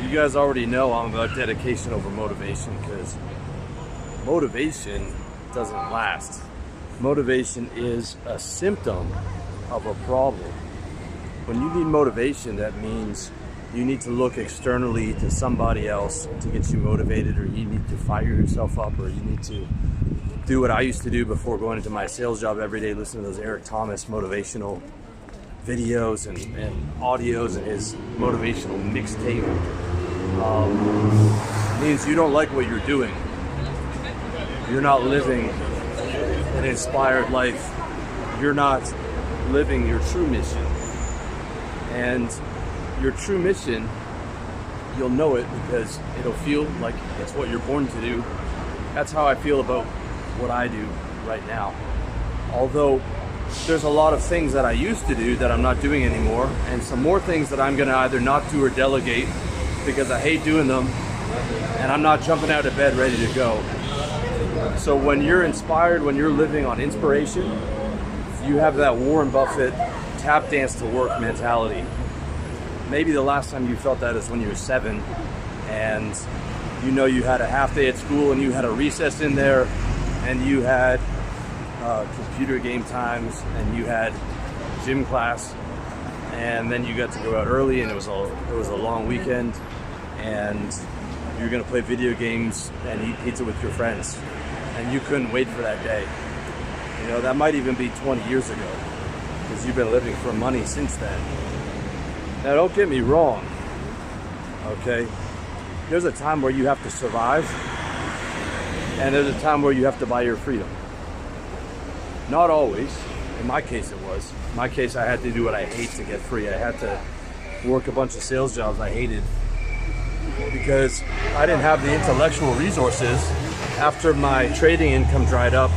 You guys already know I'm about dedication over motivation, because motivation doesn't last. Motivation is a symptom of a problem. When you need motivation, that means you need to look externally to somebody else to get you motivated, or you need to fire yourself up, or you need to do what I used to do before going into my sales job every day, listen to those Eric Thomas motivational videos and audios and his motivational mixtape. Means you don't like what you're doing. You're not living an inspired life. You're not living your true mission. And your true mission, you'll know it because it'll feel like it's what you're born to do. That's how I feel about what I do right now. Although there's a lot of things that I used to do that I'm not doing anymore, and some more things that I'm gonna either not do or delegate because I hate doing them, and I'm not jumping out of bed ready to go. So when you're inspired, when you're living on inspiration, you have that Warren Buffett tap dance to work mentality. Maybe the last time you felt that is when you were 7, and you know you had a half day at school and you had a recess in there, and you had computer game times, and you had gym class, and then you got to go out early, and it was a long weekend, and you were gonna play video games and eat pizza with your friends, and you couldn't wait for that day. You know, that might even be 20 years ago, because you've been living for money since then. Now, don't get me wrong, okay? There's a time where you have to survive, and there's a time where you have to buy your freedom. Not always. In my case, it was. In my case, I had to do what I hate to get free. I had to work a bunch of sales jobs I hated because I didn't have the intellectual resources after my trading income dried up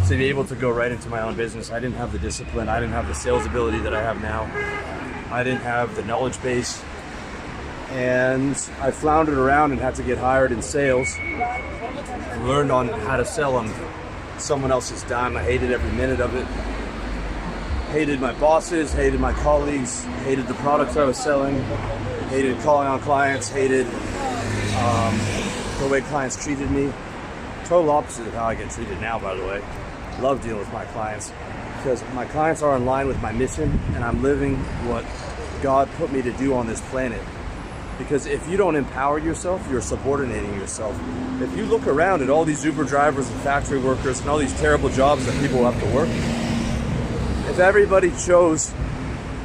to be able to go right into my own business. I didn't have the discipline. I didn't have the sales ability that I have now. I didn't have the knowledge base. And I floundered around and had to get hired in sales and learned on how to sell on someone else's dime. I hated every minute of it. Hated my bosses, hated my colleagues, hated the products I was selling, hated calling on clients, hated the way clients treated me. Total opposite of how I get treated now, by the way. Love dealing with my clients because my clients are in line with my mission, and I'm living what God put me to do on this planet. Because if you don't empower yourself, you're subordinating yourself. If you look around at all these Uber drivers and factory workers and all these terrible jobs that people have to work, if everybody chose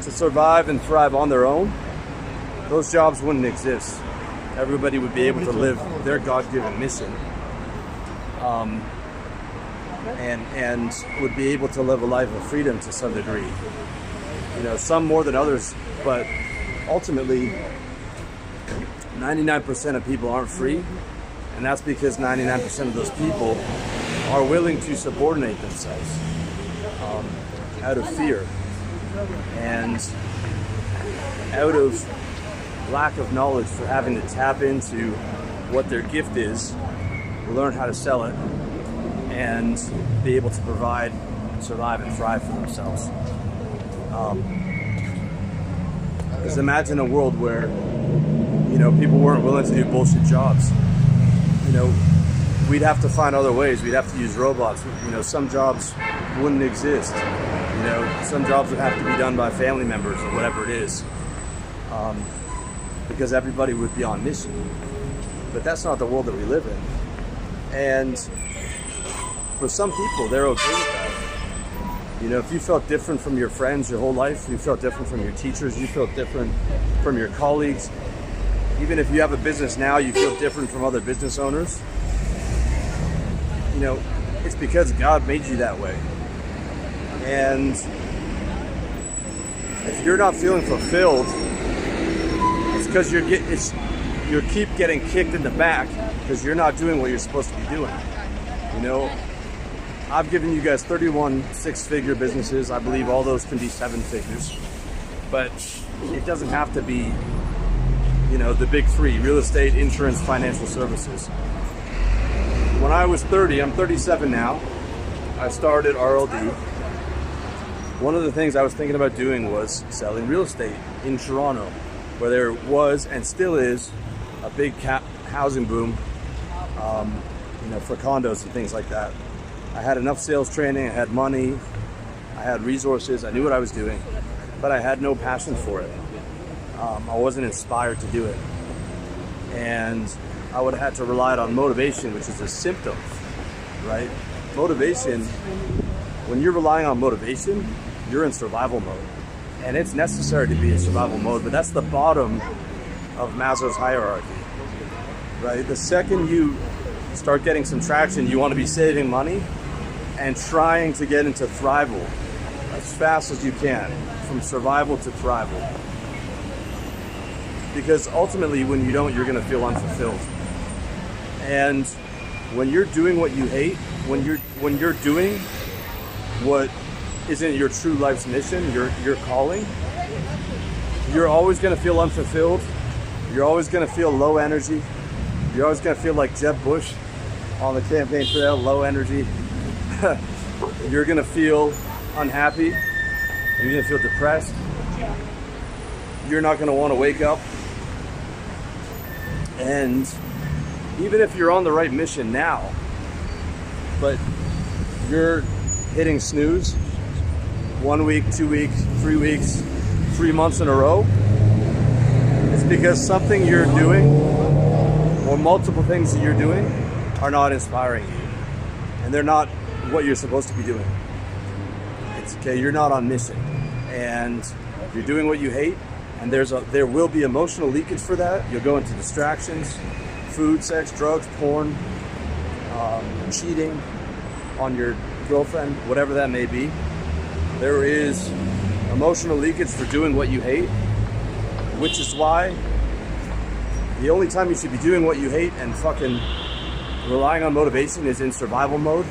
to survive and thrive on their own, those jobs wouldn't exist. Everybody would be able to live their God-given mission, and would be able to live a life of freedom to some degree. You know, some more than others, but ultimately, 99% of people aren't free, and that's because 99% of those people are willing to subordinate themselves out of fear and out of lack of knowledge for having to tap into what their gift is, learn how to sell it, and be able to provide, survive, and thrive for themselves. Because imagine a world where, you know, people weren't willing to do bullshit jobs. You know, we'd have to find other ways. We'd have to use robots. You know, some jobs wouldn't exist. You know, some jobs would have to be done by family members or whatever it is, because everybody would be on mission. But that's not the world that we live in. And for some people, they're okay with that. You know, if you felt different from your friends your whole life, you felt different from your teachers, you felt different from your colleagues, even if you have a business now, you feel different from other business owners, you know, it's because God made you that way. And if you're not feeling fulfilled, it's because you keep getting kicked in the back because you're not doing what you're supposed to be doing. You know, I've given you guys 31 six-figure businesses. I believe all those can be 7 figures, but it doesn't have to be, you know, the big 3: real estate, insurance, financial services. When I was 30, I'm 37 now, I started RLD. One of the things I was thinking about doing was selling real estate in Toronto, where there was and still is a big housing boom, for condos and things like that. I had enough sales training, I had money, I had resources, I knew what I was doing, but I had no passion for it. I wasn't inspired to do it. And I would have had to rely on motivation, which is a symptom, right? Motivation, when you're relying on motivation, you're in survival mode. And it's necessary to be in survival mode, but that's the bottom of Maslow's hierarchy, right? The second you start getting some traction, you want to be saving money and trying to get into thrival as fast as you can, from survival to thrival. Because ultimately, when you don't, you're going to feel unfulfilled. And when you're doing what you hate, when you're doing what isn't your true life's mission, your calling, you're always going to feel unfulfilled. You're always going to feel low energy. You're always going to feel like Jeb Bush on the campaign trail, low energy. You're going to feel unhappy. You're going to feel depressed. You're not going to want to wake up. And even if you're on the right mission now, but you're hitting snooze 1 week, 2 weeks, 3 weeks, 3 months in a row, it's because something you're doing, or multiple things that you're doing, are not inspiring you. And they're not what you're supposed to be doing. It's okay, you're not on mission. And you're doing what you hate, and there will be emotional leakage for that. You'll go into distractions, food, sex, drugs, porn, cheating on your girlfriend, whatever that may be. There is emotional leakage for doing what you hate, which is why the only time you should be doing what you hate and fucking relying on motivation is in survival mode,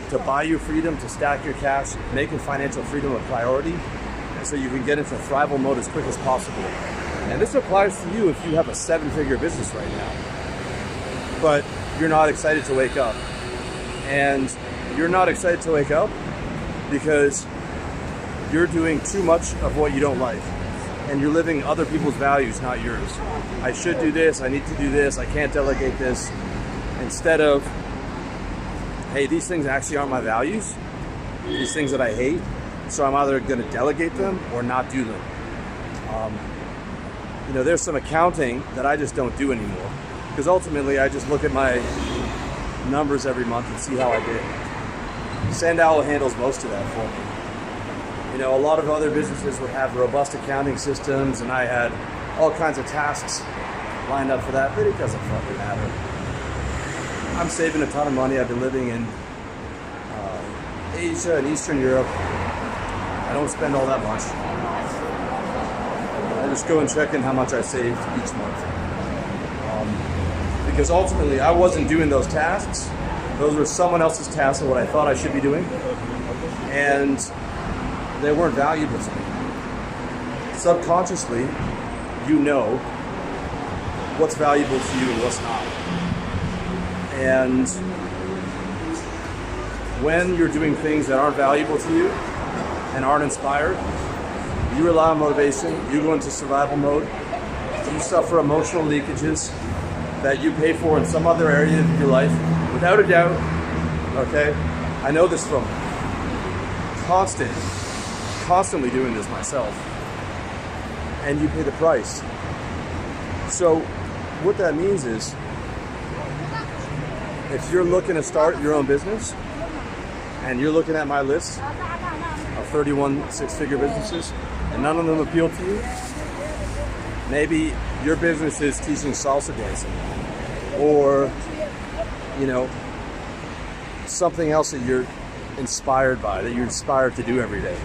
to buy you freedom, to stack your cash, making financial freedom a priority, so you can get into thrival mode as quick as possible. And this applies to you if you have a 7-figure business right now, but you're not excited to wake up. And you're not excited to wake up because you're doing too much of what you don't like, and you're living other people's values, not yours. I should do this, I need to do this, I can't delegate this. Instead of, hey, these things actually aren't my values, these things that I hate, so I'm either going to delegate them or not do them. There's some accounting that I just don't do anymore, because ultimately I just look at my numbers every month and see how I did. Sandow handles most of that for me. A lot of other businesses would have robust accounting systems, and I had all kinds of tasks lined up for that, but it doesn't fucking matter. I'm saving a ton of money. I've been living in Asia and Eastern Europe. I don't spend all that much. I just go and check in how much I saved each month. Because ultimately, I wasn't doing those tasks. Those were someone else's tasks of what I thought I should be doing. And they weren't valuable to me. Subconsciously, you know what's valuable to you and what's not. And when you're doing things that aren't valuable to you and aren't inspired, you rely on motivation, you go into survival mode, you suffer emotional leakages that you pay for in some other area of your life, without a doubt, okay? I know this from constantly doing this myself, and you pay the price. So what that means is, if you're looking to start your own business, and you're looking at my list of 31 6-figure businesses, and none of them appeal to you, maybe your business is teaching salsa dancing, or something else that you're inspired by, that you're inspired to do every day.